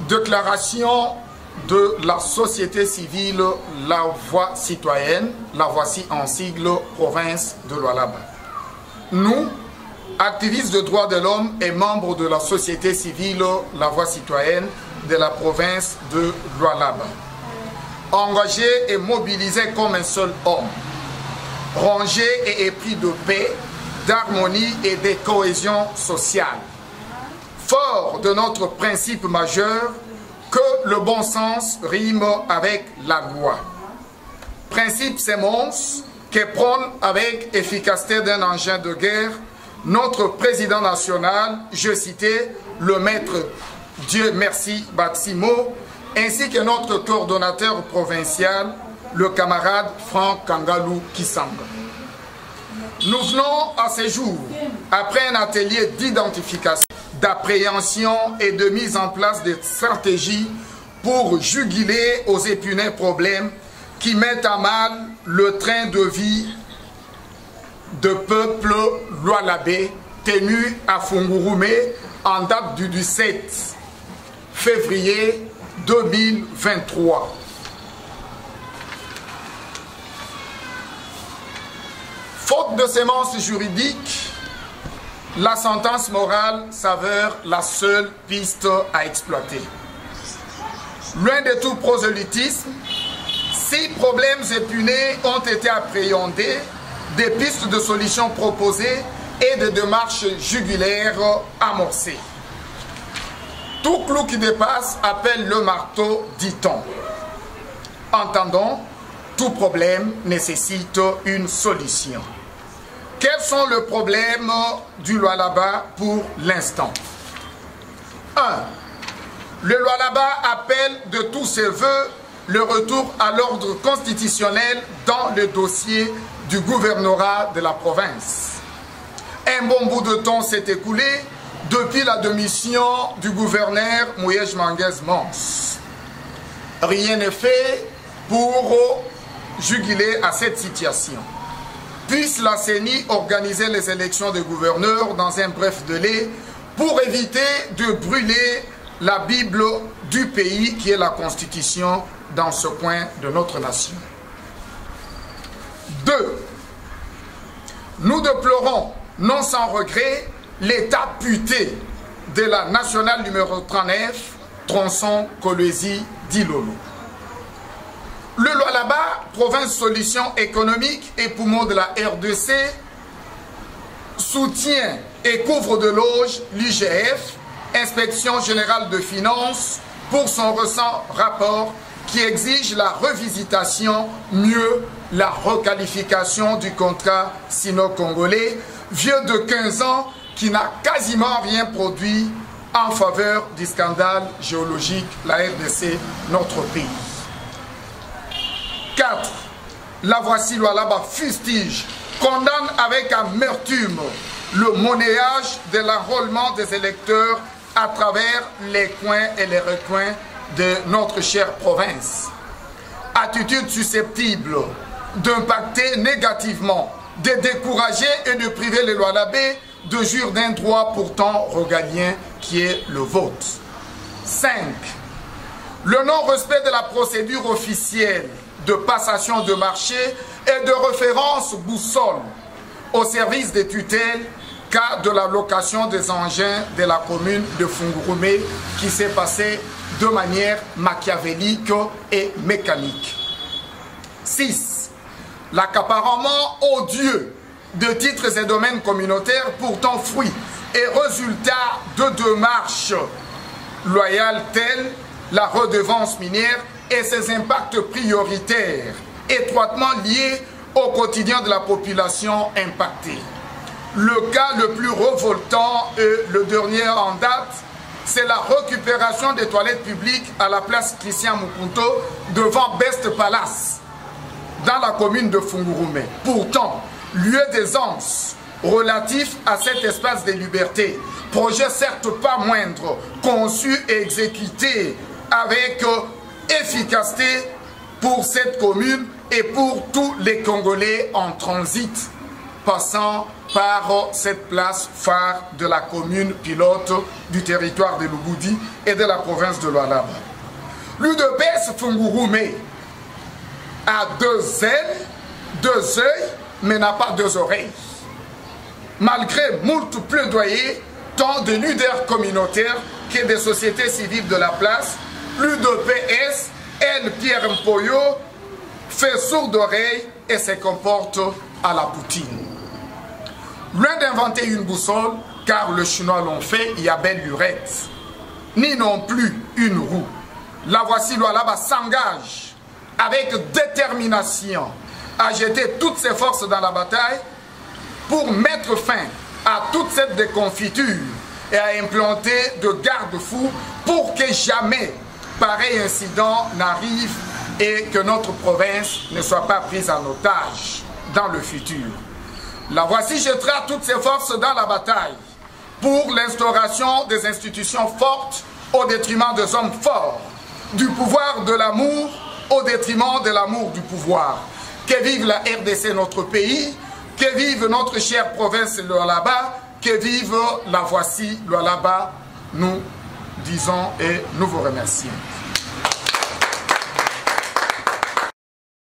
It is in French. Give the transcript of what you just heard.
Déclaration de la société civile, la voix citoyenne, la voici en sigle province de Lualaba. Nous, activistes de droits de l'homme et membres de la société civile, la voix citoyenne de la province de Lualaba, engagés et mobilisés comme un seul homme, rangés et épris de paix, d'harmonie et de cohésion sociale, fort de notre principe majeur que le bon sens rime avec la loi. Principe sémence qui prône avec efficacité d'un engin de guerre notre président national, je citais le maître Dieu merci Baximo, ainsi que notre coordonnateur provincial, le camarade Franck Kangalou Kisanga. Nous venons à ce jour, après un atelier d'identification, d'appréhension et de mise en place de stratégies pour juguler aux épineux problèmes qui mettent à mal le train de vie de peuple lualabé tenu à Fungurume en date du 17 février 2023. Faute de sémence juridique, la sentence morale s'avère la seule piste à exploiter. Loin de tout prosélytisme, 6 problèmes épineux ont été appréhendés, des pistes de solutions proposées et des démarches jugulaires amorcées. Tout clou qui dépasse appelle le marteau, dit-on. Entendons, tout problème nécessite une solution. Quels sont les problèmes du Lualaba pour l'instant? 1. Le Lualaba appelle de tous ses voeux le retour à l'ordre constitutionnel dans le dossier du gouvernorat de la province. Un bon bout de temps s'est écoulé depuis la démission du gouverneur Mouyej Manguez Mons. Rien n'est fait pour juguler à cette situation. Puisse la CENI organiser les élections des gouverneurs dans un bref délai pour éviter de brûler la Bible du pays qui est la Constitution dans ce coin de notre nation. 2. Nous déplorons, non sans regret, l'état puté de la nationale numéro 39, tronçon Kolwezi-Dilolo. Le Lualaba, province solution économique et poumon de la RDC, soutient et couvre de loge l'IGF, Inspection Générale de Finances, pour son récent rapport qui exige la revisitation, mieux la requalification du contrat sino-congolais, vieux de 15 ans, qui n'a quasiment rien produit en faveur du scandale géologique, la RDC, notre pays. 4. La voici Lualaba fustige, condamne avec amertume le monnayage de l'enrôlement des électeurs à travers les coins et les recoins de notre chère province. Attitude susceptible d'impacter négativement, de décourager et de priver les Lualabés de jouir d'un droit pourtant régalien qui est le vote. 5. Le non-respect de la procédure officielle de passation de marché et de référence boussole au service des tutelles cas de la location des engins de la commune de Fungurume qui s'est passé de manière machiavélique et mécanique. 6. L'accaparement odieux de titres et domaines communautaires pourtant fruits et résultats de démarches loyales telles la redevance minière et ses impacts prioritaires étroitement liés au quotidien de la population impactée. Le cas le plus révoltant et le dernier en date, c'est la récupération des toilettes publiques à la place Christian Mukunto devant Best Palace dans la commune de Fungurume. Pourtant, lieu d'aisance relatif à cet espace de liberté, projet certes pas moindre, conçu et exécuté avec efficacité pour cette commune et pour tous les Congolais en transit passant par cette place phare de la commune pilote du territoire de Lubudi et de la province de Lualaba. L'UDPS Fungurume a deux ailes, deux yeux, mais n'a pas deux oreilles. Malgré moult plaidoyers, tant de leaders communautaires que des sociétés civiles de la place, l'UDPS, elle, Pierre Mpoyo, fait sourde oreille et se comporte à la poutine. Loin d'inventer une boussole, car le chinois l'ont fait, il y a belle lurette, ni non plus une roue. La voici Lualaba s'engage avec détermination à jeter toutes ses forces dans la bataille pour mettre fin à toute cette déconfiture et à implanter de garde-fous pour que jamais pareil incident n'arrive et que notre province ne soit pas prise en otage dans le futur. La voici jettera toutes ses forces dans la bataille pour l'instauration des institutions fortes au détriment des hommes forts, du pouvoir de l'amour au détriment de l'amour du pouvoir. Que vive la RDC, notre pays, que vive notre chère province Lualaba, que vive la voici Lualaba, nous disons et nous vous remercions.